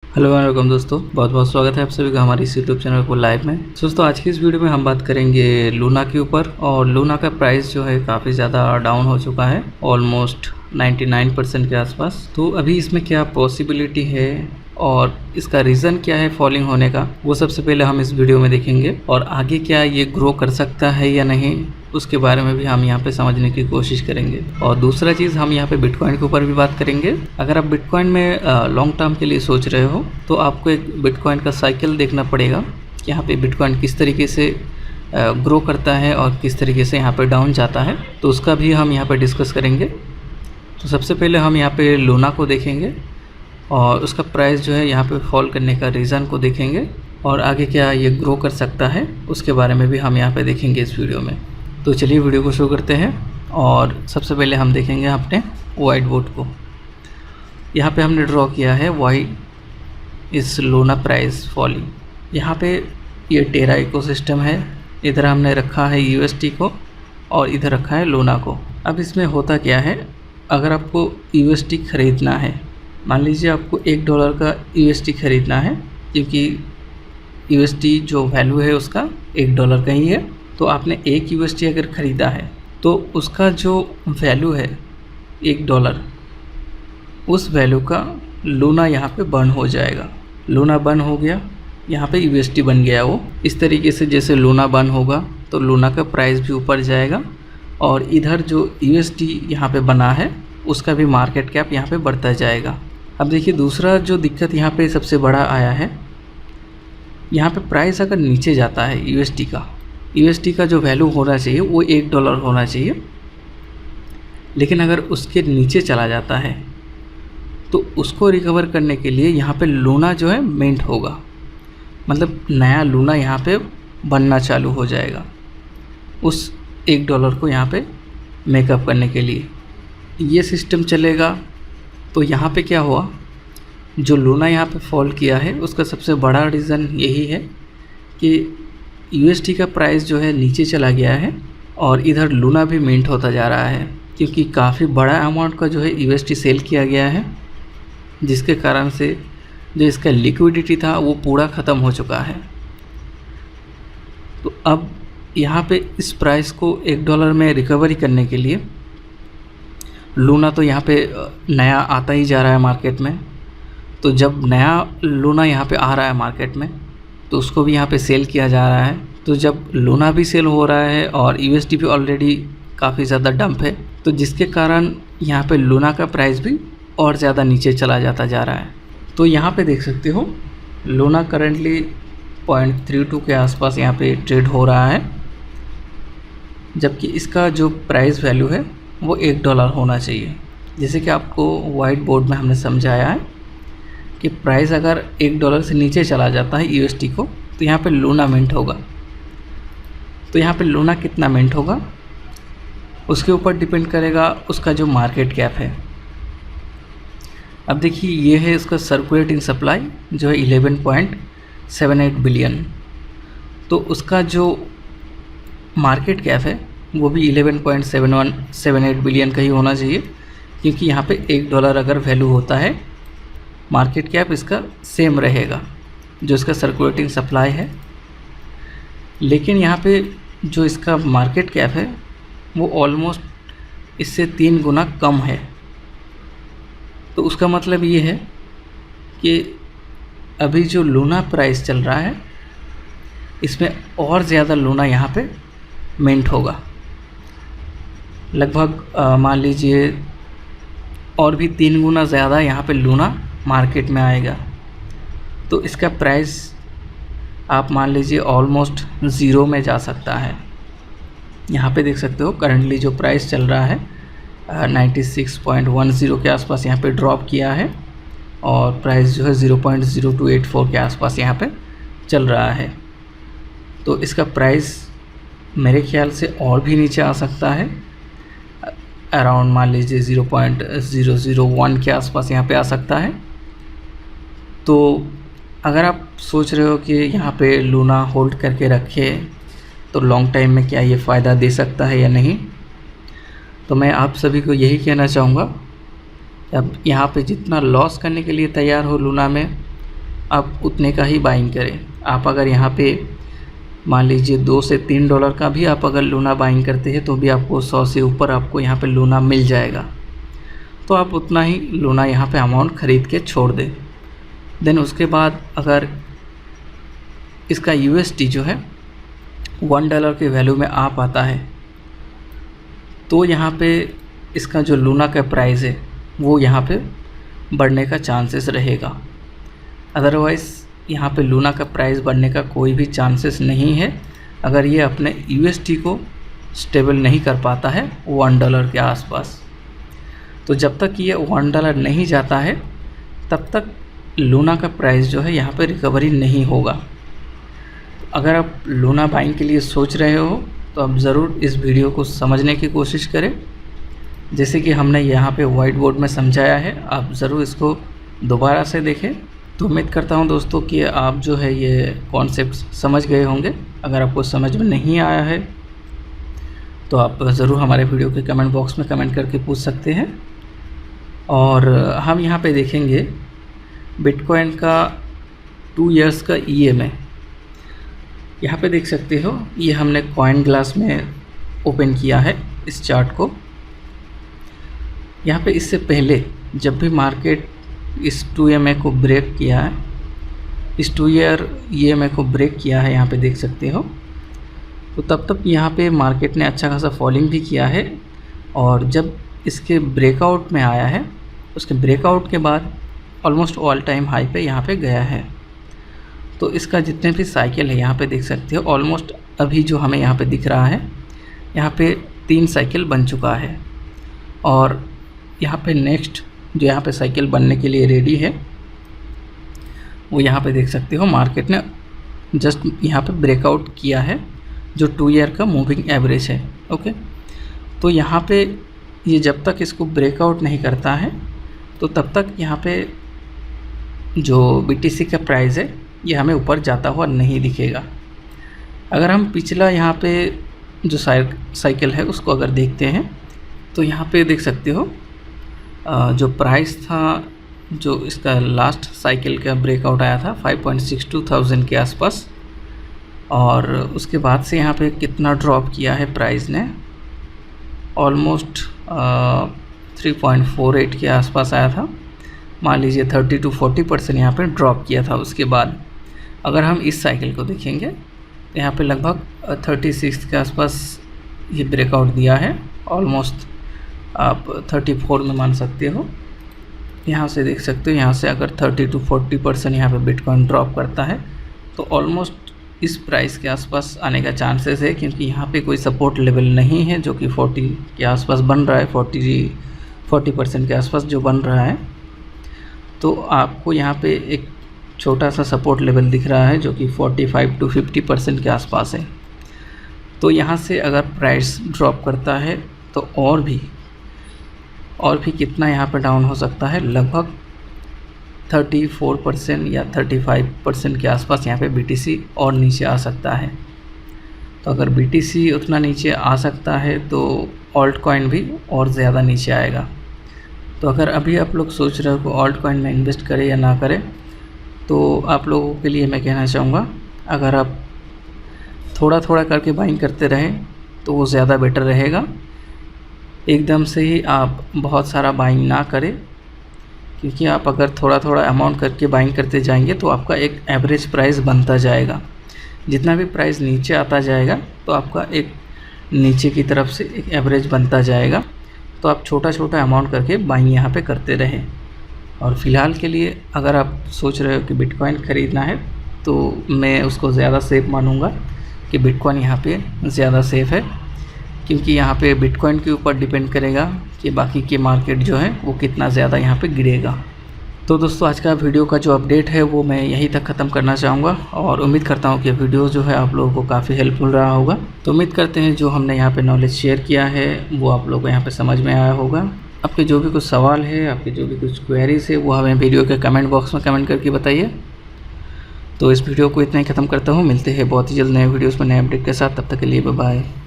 Hello welcome दोस्तों, बहुत बहुत स्वागत है आप सभी का हमारे इस यूट्यूब चैनल को लाइव में। दोस्तों आज की इस वीडियो में हम बात करेंगे लूना के ऊपर। और लूना का प्राइस जो है काफ़ी ज़्यादा डाउन हो चुका है, ऑलमोस्ट 99% के आसपास। तो अभी इसमें क्या पॉसिबिलिटी है और इसका रीज़न क्या है फॉलिंग होने का, वो सबसे पहले हम इस वीडियो में देखेंगे। और आगे क्या ये ग्रो कर सकता है या नहीं, उसके बारे में भी हम यहाँ पे समझने की कोशिश करेंगे। और दूसरा चीज़ हम यहाँ पे बिटकॉइन के ऊपर भी बात करेंगे। अगर आप बिटकॉइन में लॉन्ग टर्म के लिए सोच रहे हो तो आपको एक बिटकॉइन का साइकिल देखना पड़ेगा कि यहाँ पे बिटकॉइन किस तरीके से ग्रो करता है और किस तरीके से यहाँ पे डाउन जाता है, तो उसका भी हम यहाँ पे डिस्कस करेंगे। तो सबसे पहले हम यहाँ पे लूना को देखेंगे और उसका प्राइस जो है यहाँ पे फॉल करने का रीज़न को देखेंगे, और आगे क्या ये ग्रो कर सकता है उसके बारे में भी हम यहाँ पे देखेंगे इस वीडियो में। तो चलिए वीडियो को शुरू करते हैं। और सबसे पहले हम देखेंगे अपने वाइट बोर्ड को। यहाँ पे हमने ड्रॉ किया है वाई इस लूना प्राइस फॉलिंग। यहाँ पे ये टेरा इकोसिस्टम है, इधर हमने रखा है यूएसटी को और इधर रखा है लूना को। अब इसमें होता क्या है, अगर आपको यूएसटी ख़रीदना है, मान लीजिए आपको $1 का यूएसटी ख़रीदना है, क्योंकि यूएसटी जो वैल्यू है उसका $1 का ही है। तो आपने एक यूएसटी अगर ख़रीदा है तो उसका जो वैल्यू है $1, उस वैल्यू का लूना यहाँ पे बर्न हो जाएगा। लूना बर्न हो गया, यहाँ पे यूएसटी बन गया। वो इस तरीके से जैसे लूना बर्न होगा तो लूना का प्राइस भी ऊपर जाएगा, और इधर जो यूएसटी यहाँ पे बना है उसका भी मार्केट कैप यहाँ पे बढ़ता जाएगा। अब देखिए दूसरा जो दिक्कत यहाँ पे सबसे बड़ा आया है, यहाँ पे प्राइस अगर नीचे जाता है यूएसटी का जो वैल्यू होना चाहिए वो $1 होना चाहिए, लेकिन अगर उसके नीचे चला जाता है तो उसको रिकवर करने के लिए यहाँ पे लूना जो है मिंट होगा, मतलब नया लूना यहाँ पे बनना चालू हो जाएगा उस $1 को यहाँ पे मेकअप करने के लिए। ये सिस्टम चलेगा। तो यहाँ पे क्या हुआ, जो लूना यहाँ पे फॉल किया है उसका सबसे बड़ा रीज़न यही है कि यूएसटी का प्राइस जो है नीचे चला गया है और इधर लूना भी मिंट होता जा रहा है, क्योंकि काफ़ी बड़ा अमाउंट का जो है यूएसटी सेल किया गया है, जिसके कारण से जो इसका लिक्विडिटी था वो पूरा ख़त्म हो चुका है। तो अब यहाँ पे इस प्राइस को $1 में रिकवरी करने के लिए लूना तो यहाँ पे नया आता ही जा रहा है मार्केट में। तो जब नया लूना यहाँ पे आ रहा है मार्केट में तो उसको भी यहाँ पे सेल किया जा रहा है। तो जब लूना भी सेल हो रहा है और यूएसडी भी ऑलरेडी काफ़ी ज़्यादा डंप है, तो जिसके कारण यहाँ पे लूना का प्राइस भी और ज़्यादा नीचे चला जाता जा रहा है। तो यहाँ पे देख सकते हो लूना करेंटली 0.32 के आसपास यहाँ पे ट्रेड हो रहा है, जबकि इसका जो प्राइस वैल्यू है वो $1 होना चाहिए। जैसे कि आपको वाइट बोर्ड में हमने समझाया है कि प्राइस अगर $1 से नीचे चला जाता है यूएसटी को तो यहाँ पे लूना मिंट होगा। तो यहाँ पे लूना कितना मिंट होगा उसके ऊपर डिपेंड करेगा उसका जो मार्केट कैप है। अब देखिए ये है इसका सर्कुलेटिंग सप्लाई जो है 11.78 बिलियन। तो उसका जो मार्केट कैप है वो भी 11.78 बिलियन का ही होना चाहिए, क्योंकि यहाँ पे $1 अगर वैल्यू होता है मार्केट कैप इसका सेम रहेगा जो इसका सर्कुलेटिंग सप्लाई है। लेकिन यहाँ पे जो इसका मार्केट कैप है वो ऑलमोस्ट इससे 3 गुना कम है। तो उसका मतलब ये है कि अभी जो लूना प्राइस चल रहा है इसमें और ज़्यादा लूना यहाँ पे मिंट होगा, लगभग मान लीजिए और भी 3 गुना ज़्यादा यहाँ पे लूना मार्केट में आएगा। तो इसका प्राइस आप मान लीजिए ऑलमोस्ट ज़ीरो में जा सकता है। यहाँ पे देख सकते हो करंटली जो प्राइस चल रहा है 96.10 के आसपास यहाँ पे ड्रॉप किया है, और प्राइस जो है 0.0284 के आसपास यहाँ पे चल रहा है। तो इसका प्राइस मेरे ख्याल से और भी नीचे आ सकता है, अराउंड मान लीजिए 0.001 के आसपास यहाँ पे आ सकता है। तो अगर आप सोच रहे हो कि यहाँ पे लूना होल्ड करके रखे तो लॉन्ग टाइम में क्या ये फ़ायदा दे सकता है या नहीं, तो मैं आप सभी को यही कहना चाहूँगा, अब यहाँ पे जितना लॉस करने के लिए तैयार हो लूना में, आप उतने का ही बाइंग करें। आप अगर यहाँ पे मान लीजिए $2 से $3 का भी आप अगर लूना बाइंग करते हैं तो भी आपको 100 से ऊपर आपको यहाँ पे लूना मिल जाएगा। तो आप उतना ही लूना यहाँ पे अमाउंट ख़रीद के छोड़ दें। देन उसके बाद अगर इसका USD जो है $1 के वैल्यू में आ पाता है तो यहाँ पे इसका जो लूना का प्राइस है वो यहाँ पे बढ़ने का चांसेस रहेगा। अदरवाइज़ यहाँ पे लूना का प्राइस बढ़ने का कोई भी चांसेस नहीं है अगर ये अपने USD को स्टेबल नहीं कर पाता है $1 के आसपास। तो जब तक ये $1 नहीं जाता है तब तक लूना का प्राइस जो है यहाँ पे रिकवरी नहीं होगा। अगर आप लूना बाइंग के लिए सोच रहे हो तो आप ज़रूर इस वीडियो को समझने की कोशिश करें। जैसे कि हमने यहाँ पे वाइट बोर्ड में समझाया है, आप ज़रूर इसको दोबारा से देखें। तो उम्मीद करता हूँ दोस्तों कि आप जो है ये कॉन्सेप्ट समझ गए होंगे। अगर आपको समझ में नहीं आया है तो आप ज़रूर हमारे वीडियो के कमेंट बॉक्स में कमेंट करके पूछ सकते हैं। और हम यहाँ पे देखेंगे बिटकॉइन का 2 इयर्स का EMA। यहाँ पे देख सकते हो, ये हमने कॉइन ग्लास में ओपन किया है इस चार्ट को। यहाँ पे इससे पहले जब भी मार्केट इस 2MA को ब्रेक किया है, इस 2 ईयर EMA को ब्रेक किया है, यहाँ पे देख सकते हो, तो तब तक यहाँ पे मार्केट ने अच्छा खासा फॉलिंग भी किया है। और जब इसके ब्रेकआउट में आया है, उसके ब्रेकआउट के बाद ऑलमोस्ट ऑल टाइम हाई पे यहाँ पे गया है। तो इसका जितने भी साइकिल है यहाँ पे देख सकते हो, ऑलमोस्ट अभी जो हमें यहाँ पे दिख रहा है, यहाँ पे 3 साइकिल बन चुका है। और यहाँ पे नेक्स्ट जो यहाँ पे साइकिल बनने के लिए रेडी है वो यहाँ पे देख सकते हो, मार्केट ने जस्ट यहाँ पे ब्रेकआउट किया है जो 2 ईयर का मूविंग एवरेज है। ओके, तो यहाँ पे ये जब तक इसको ब्रेकआउट नहीं करता है तो तब तक यहाँ पे जो BTC का प्राइस है ये हमें ऊपर जाता हुआ नहीं दिखेगा। अगर हम पिछला यहाँ पे जो साइकिल है उसको अगर देखते हैं तो यहाँ पे देख सकते हो जो प्राइस था, जो इसका लास्ट साइकिल का ब्रेकआउट आया था 5.62,000 के आसपास। और उसके बाद से यहाँ पे कितना ड्रॉप किया है प्राइस ने, ऑलमोस्ट 3.48 के आसपास आया था। मान लीजिए 30 to 40% यहाँ पे ड्रॉप किया था। उसके बाद अगर हम इस साइकिल को देखेंगे तो यहाँ पे लगभग 36 के आसपास ये ब्रेकआउट दिया है। ऑलमोस्ट आप 34 में मान सकते हो। यहाँ से देख सकते हो, यहाँ से अगर 30 to 40% यहाँ पे बिटकॉइन ड्रॉप करता है तो ऑलमोस्ट इस प्राइस के आसपास आने का चांसेस है, क्योंकि यहाँ पे कोई सपोर्ट लेवल नहीं है जो कि 40 के आसपास बन रहा है, 40% के आसपास जो बन रहा है। तो आपको यहाँ पे एक छोटा सा सपोर्ट लेवल दिख रहा है जो कि 45 to 50% के आसपास है। तो यहाँ से अगर प्राइस ड्रॉप करता है तो और भी कितना यहाँ पे डाउन हो सकता है, लगभग 34% या 35% के आसपास यहाँ पे BTC और नीचे आ सकता है। तो अगर BTC उतना नीचे आ सकता है तो ऑल्ट कॉइन भी और ज़्यादा नीचे आएगा। तो अगर अभी आप लोग सोच रहे हो कि ऑल्ट कॉइन में इन्वेस्ट करें या ना करें, तो आप लोगों के लिए मैं कहना चाहूँगा, अगर आप थोड़ा थोड़ा करके बाइंग करते रहें तो वो ज़्यादा बेटर रहेगा। एकदम से ही आप बहुत सारा बाइंग ना करें, क्योंकि आप अगर थोड़ा थोड़ा अमाउंट करके बाइंग करते जाएंगे तो आपका एक एवरेज प्राइस बनता जाएगा। जितना भी प्राइस नीचे आता जाएगा तो आपका एक नीचे की तरफ से एक एवरेज बनता जाएगा। तो आप छोटा छोटा अमाउंट करके बाइंग यहाँ पे करते रहें। और फ़िलहाल के लिए अगर आप सोच रहे हो कि बिटकॉइन ख़रीदना है तो मैं उसको ज़्यादा सेफ़ मानूँगा कि बिटकॉइन यहाँ पे ज़्यादा सेफ़ है, क्योंकि यहाँ पे बिटकॉइन के ऊपर डिपेंड करेगा कि बाकी के मार्केट जो है वो कितना ज़्यादा यहाँ पे गिरेगा। तो दोस्तों आज का वीडियो का जो अपडेट है वो मैं यहीं तक ख़त्म करना चाहूँगा और उम्मीद करता हूँ कि वीडियो जो है आप लोगों को काफ़ी हेल्पफुल रहा होगा। तो उम्मीद करते हैं जो हमने यहाँ पे नॉलेज शेयर किया है वो आप लोगों को यहाँ पे समझ में आया होगा। आपके जो भी कुछ सवाल है, आपके जो भी कुछ क्वेरीज है वो हमें वीडियो के कमेंट बॉक्स में कमेंट करके बताइए। तो इस वीडियो को इतना ही ख़त्म करता हूँ। मिलते हैं बहुत ही जल्द नए वीडियोज़ में नए अपडेट के साथ। तब तक के लिए बाय बाय।